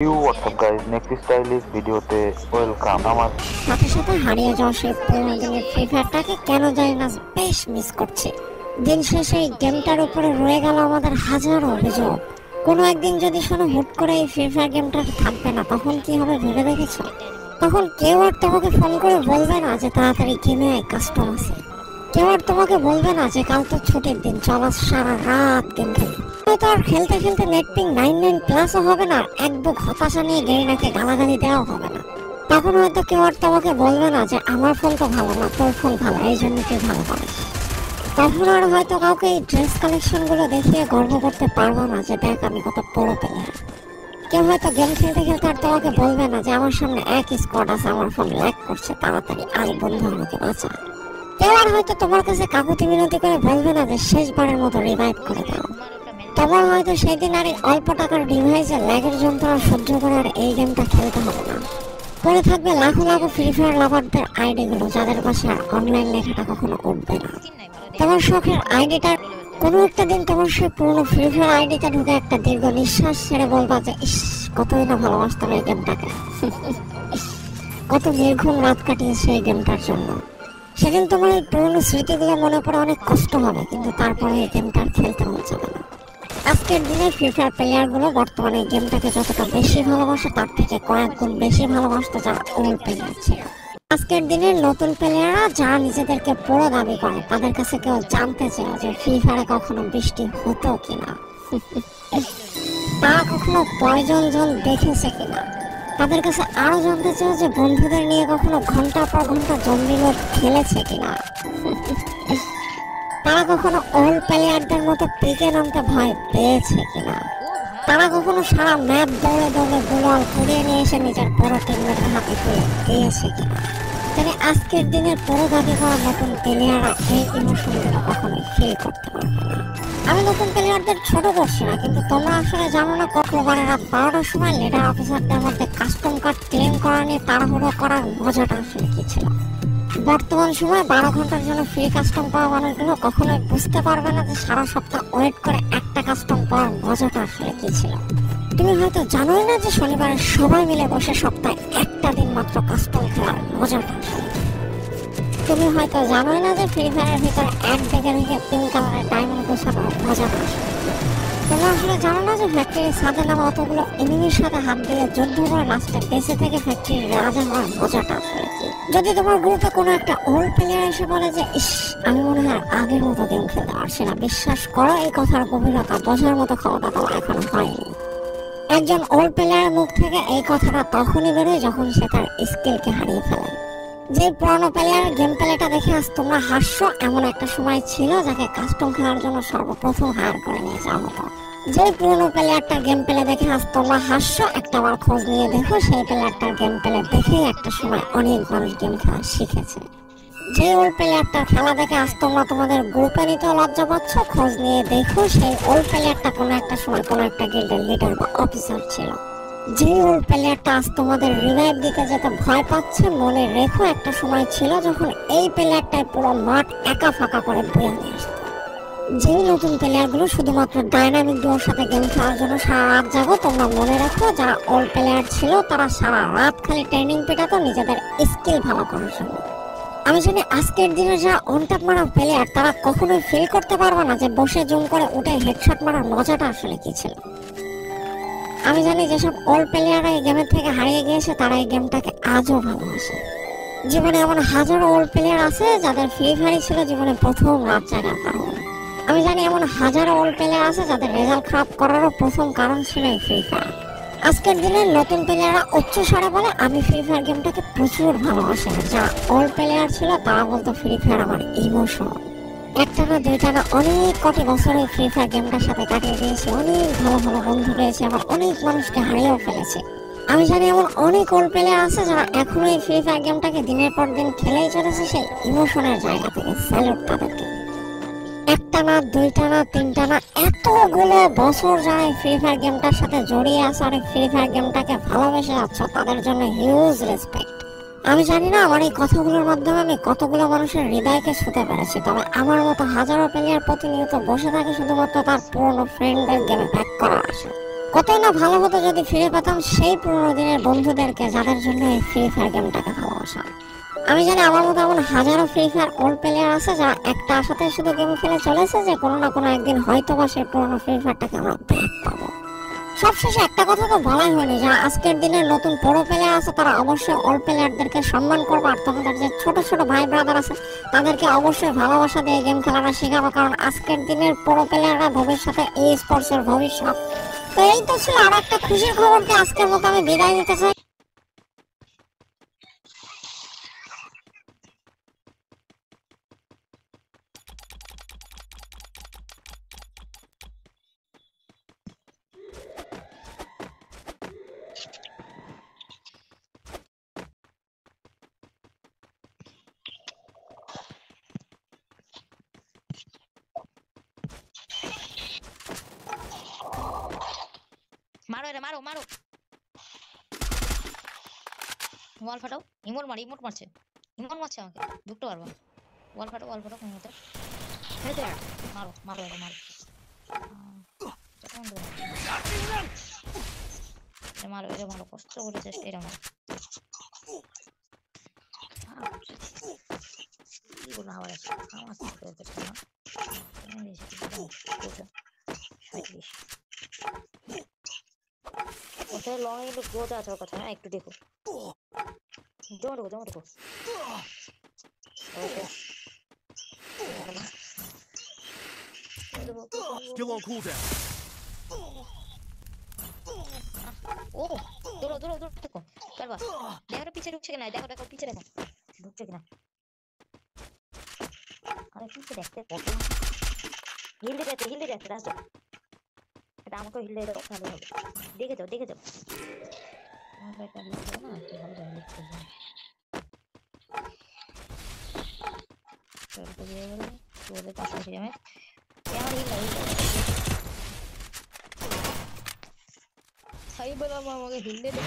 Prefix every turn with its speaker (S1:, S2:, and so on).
S1: WhatsApp guys, next stylish ভিডিওতে welcome. আমার
S2: সাথে সাথে হারিয়ে যাওয়া সেই পুরোনো দিনের ফ্রি ফায়ারটাকে কেন জানি না বেশ মিস করছি। দিন শেষে এই গেমটার উপরে রয়ে গেল আমাদের হাজারো অভিযোগ। কোনো একদিন যদি শোনো হুট করে এই ফ্রি ফায়ার গেমটা থাকবে না, তখন কি হবে ভেবে দেখেছো? তখন কেউ আর তোমাকে ফোন করে বলবে না যে তাড়াতাড়ি গেমে কাস্টম আছে। কেউ আর তোমাকে বলবে না যে কাল তো ছুটির দিন, চলো সারা রাত গেম খেলি। হয়তো আর খেলতে খেলতে নেট পিং 99 প্লাসও হবে না, এক বুক হতাশা নিয়ে গেরিনাকে গালাগালি দেওয়া হবে না। তখন হয়তো কেউ আর তোমাকে বলবে না যে আমার ফোন তো ভালো না, তোর ফোন ভালো, এই জন্য তুই ভালো পারিস। তখন আর হয়তো কাউকে এই ড্রেস কালেকশন গুলো দেখিয়ে গর্ব করতে পারবো না যে দেখ আমি কত বড় প্লেয়ার। কেউ হয়তো গেম খেলতে খেলতে আর তোমাকে বলবে না যে আমার সামনে এক স্কোয়াড আছে, আমার ফোন ল্যাগ করছে, তাড়াতাড়ি আজ বন্ধু আমাকে বাঁচা। কেউ আর হয়তো তোমার কাছে কাকুতি মিনতি করে বলবে না যে শেষবারের মতো রিভাইভ করে দাও। তোমার হয়তো সেদিন আর এই অল্প টাকার ডিভাইসে ল্যাগের যন্ত্রণা সহ্য করে আর এই গেমটা খেলতে হবে না। পরে থাকবে লাখো লাখো ফ্রি ফায়ার লাভারদের আইডি গুলো, যাদের পাশে আর অনলাইন লেখাটা কখনো উঠবে না। তোমার শখের আইডিটার কোনো একটা দিন তোমার সেই পুরনো ফ্রি ফায়ার আইডিতে ঢুকে একটা দীর্ঘ নিঃশ্বাস ছেড়ে বলবা যে ইস, কতই না ভালোবাসতাম এই গেমটাকে। কত নির্ঘুম রাত কাটিয়েছে এই গেমটার জন্য। সেদিন তোমার এই পুরনো স্মৃতিগুলো মনে পড়ে অনেক কষ্ট হবে, কিন্তু তারপরে এই গেমটা আর খেলতে মন যাবে না। আজকের দিনে ফ্রি ফায়ার প্লেয়ারগুলো বর্তমানে গেমটাকে যতটা বেশি ভালোবাসে, তার থেকে কয়েক গুণ বেশি ভালোবাসতে যারা ওল্ড প্লেয়ার ছিল। আজকের দিনের নতুন প্লেয়াররা যারা নিজেদেরকে বড় দাবি করে, তাদের কাছে কেউ জানতে চায় যে ফ্রি ফায়ারে কখনো বৃষ্টি হতো কিনা, তারা কখনো পয়জন জল দেখেছে কিনা। তাদের কাছে আরো জানতে চায় যে বন্ধুদের নিয়ে কখনো ঘন্টা পর ঘন্টা জম্বি লোড খেলেছে কিনা। তারা কখনো ওল্ড প্লেয়ারদের মতো পিকে নামতে ভয় পেয়েছে কিনা। তারা কখনো সারা ম্যাপ দৌড়ে দৌড়ে গোলাল কুড়িয়ে নিয়ে এসে নিজের বড় টিমের হাতে তুলে দিয়েছে কিনা। তবে আজকের দিনের বড় দাবি করা নতুন প্লেয়াররা এই ইমোশনগুলো কখনোই ফিল করতে পারবে না। আমি নতুন প্লেয়ারদের ছোট করছি না, কিন্তু তোমরা আসলে জানো না কতবার রাত 12টার সময় লিডার অফিসারদের মধ্যে কাস্টম কার্ড ক্লেম করা নিয়ে তাড়াহুড়ো করার মজাটা আসলে কি ছিল। বর্তমান সময়ে 12 ঘন্টার জন্য ফ্রি কাস্টম পাওয়া মানুষগুলো কখনোই বুঝতে পারবে না যে সারা সপ্তাহ ওয়েট করে একটা কাস্টম পাওয়ার মজাটা আসলে কি ছিল। তুমি হয়তো জানোই না যে শনিবারে সবাই মিলে বসে সপ্তাহে একটা দিন মাত্র কাস্টম খেলার মজাটা আসলে। তুমি হয়তো জানোই না যে ফ্রি ফায়ারের ভিতরে এক দিকে থেকে পিঙ্ক কালারের ডায়মন্ড গোছানোর মজাটা আসলে। তোমরা আসলে জানো না যে ফ্যাক্টরির ছাদে নামা অতগুলো এনিমির সাথে হাত দিয়ে যুদ্ধ করে লাস্টে বেঁচে থেকে ফ্যাক্টরির রাজা হওয়ার মজাটা আসলে কি। যদি তোমার গ্রুপে কোনো একটা ওল্ড প্লেয়ার এসে বলে যে ইস, আমি মনে হয় আগের মতো গেম খেলতে পারছি না, বিশ্বাস করো এই কথার গভীরতা বোঝার মতো ক্ষমতা তোমার এখনো হয়নি। একজন ওল্ড প্লেয়ারের মুখ থেকে এই কথাটা তখনই বেরোয় যখন সে তার স্কিলকে হারিয়ে ফেলে। যে পুরানো প্লেয়ারের গেম প্লেটা দেখে আজ তোমরা হাসছো, এমন একটা সময় ছিল যাকে কাস্টম খেলার জন্য সর্বপ্রথম হায়ার করে নিয়ে যাওয়া হতো। যে পুরনো প্লেয়ারটার গেম প্লে দেখে আজ তোমরা হাসছো, একটা বার খোঁজ নিয়ে দেখো সেই প্লেয়ারটার গেম প্লে দেখেই একটা সময় অনেক মানুষ গেম খেলা শিখেছে। যে ওল্ড প্লেয়ারটার খেলা দেখে আজ তোমরা তোমাদের গ্রুপে নিতেও লজ্জা পাচ্ছ, খোঁজ নিয়ে দেখো সেই ওল্ড প্লেয়ারটা কোনো একটা সময় কোনো একটা গিল্ডের লিডার বা অফিসার ছিল। যে ওল্ড প্লেয়ারটা আজ তোমাদের রিভাইভ দিতে যেতে ভয় পাচ্ছে, মনে রেখো একটা সময় ছিল যখন এই প্লেয়ারটাই পুরো মাঠ একা ফাঁকা করে বয়ে নিয়ে আসতো। যে নতুন প্লেয়ারগুলো শুধুমাত্র ডাইনামিক ডুয়োর সাথে গেম খেলার জন্য সারা রাত জাগো, তোমরা মনে রাখো যারা ওল্ড প্লেয়ার ছিল তারা সারা রাত খালি ট্রেনিং পেটাতো নিজেদের স্কিল ভালো করার জন্য। আমি জানি আজকের দিনে যারা অনট্যাপ মারা প্লেয়ার তারা কখনোই ফিল করতে পারবে না যে বসে জুম করে উঠে হেডশট মারার মজাটা আসলে কি ছিল। আমি জানি যেসব ওল্ড প্লেয়াররা এই গেমের থেকে হারিয়ে গিয়েছে তারা এই গেমটাকে আজও ভালোবাসে। জীবনে এমন হাজারো ওল্ড প্লেয়ার আছে যাদের ফ্রি ফায়ার ছিল জীবনে প্রথম রাত জাগার কারণ। আমি জানি এমন হাজারো ওল্ড প্লেয়ার আছে যাদের রেজাল্ট খারাপ করারও প্রথম কারণ ছিল এই ফ্রি ফায়ার। আজকের দিনে নতুন প্লেয়াররা উচ্চ স্বরে বলে আমি ফ্রি ফায়ার গেমটাকে প্রচুর ভালোবাসি। যারা ওল্ড প্লেয়ার ছিল তারা বলতো ফ্রি ফায়ার আমার ইমোশন। একটা না দুইটা না অনেক কটি বছরে ফ্রি ফায়ার গেমটার সাথে কাটিয়ে দিয়েছে, অনেক ভালো ভালো বন্ধু রয়েছে, আবার অনেক মানুষকে হারিয়েও ফেলেছে। আমি জানি এমন অনেক ওল্ড প্লেয়ার আছে যারা এখনো এই ফ্রি ফায়ার গেমটাকে দিনের পর দিন খেলেই চলেছে সেই ইমোশনের জায়গা থেকে। স্যালুট তাদেরকে। একটা না দুইটা না তিনটা না এতগুলো বছর যারা ফ্রি ফায়ার গেমটার সাথে জড়িয়ে আছে আর ফ্রি ফায়ার গেমটাকে ভালোবেসে যাচ্ছ, তাদের জন্য হিউজ রেসপেক্ট। আমি জানি না আমার এই কথাগুলোর মাধ্যমে আমি কতগুলো মানুষের হৃদয়কে ছুঁতে পেরেছি, তবে আমার মতো হাজারো প্লেয়ার প্রতিনিয়ত বসে থাকে শুধুমাত্র তার পুরনো ফ্রেন্ডদের গেমে ব্যাক করার আশা। কতই না ভালো হতো যদি ফিরে পেতাম সেই পুরোনো দিনের বন্ধুদেরকে যাদের জন্য এই ফ্রি ফায়ার গেমটাকে ভালোবাসা। আমি জানি আমার মতো এমন হাজারো ফ্রি ফায়ার ওল্ড প্লেয়ার আছে যারা একটা আশাতে শুধু গেম খেলে চলেছে যে কোনো না কোনো একদিন হয়তো বা সেই পুরোনো ফ্রি ফায়ারটাকে আমরা ব্যাক পাবো। সবশেষে একটা কথা তো বলাই হয়নি, যারা আজকের দিনের নতুন প্রো প্লেয়ার আছে তারা অবশ্যই ওল্ড প্লেয়ারদেরকে সম্মান করবে, আর তোমাদের যে ছোট ছোট ভাই ব্রাদার আছে তাদেরকে অবশ্যই ভালোবাসা দিয়ে গেম খেলাটা শেখাবো, কারণ আজকের দিনের প্রো প্লেয়াররা ভবিষ্যতে এই স্পোর্টসের ভবিষ্যৎ। তো এই তো ছিল আর একটা খুশির খবর দিয়ে আজকের মতো আমি বিদায় নিতে চাই।
S3: মারো এরে, মারো মারো, ওয়াল ফাটাও। ইমোট মারছে, ইমোট মারছে আমাকে, ঢুকতে পারবো না। ওয়াল ফাটাও মতো মারো মারো এরে, মারো মারো এরে, মারো কষ্ট করে চেষ্টা এরা মারো। কি বলবো আবার আছে আমার ওটা লং একটু গ্রোথ আছে ওর কথা, হ্যাঁ একটু দেখো, জমা দেখো ওকে।
S4: Still on cooldown.
S3: ও দৌড়ো দেখো পারবা, দেখো পিছে ঢুকছে কিনা, দেখো পিছে দেখো ঢুকছে কিনা। আরে পিছে দেখতে কত হিল দিতে রাস্তা, এটা আমাকে হিল দিতে ভালো হবে। দেখে যাও আমার একটা লিখ করব না, কি ভালো লিখ করব তো দিয়ে বলে তোদের পাশে এসে যাবে। আমার হিল সাই বলা আমাকে হিল দিতে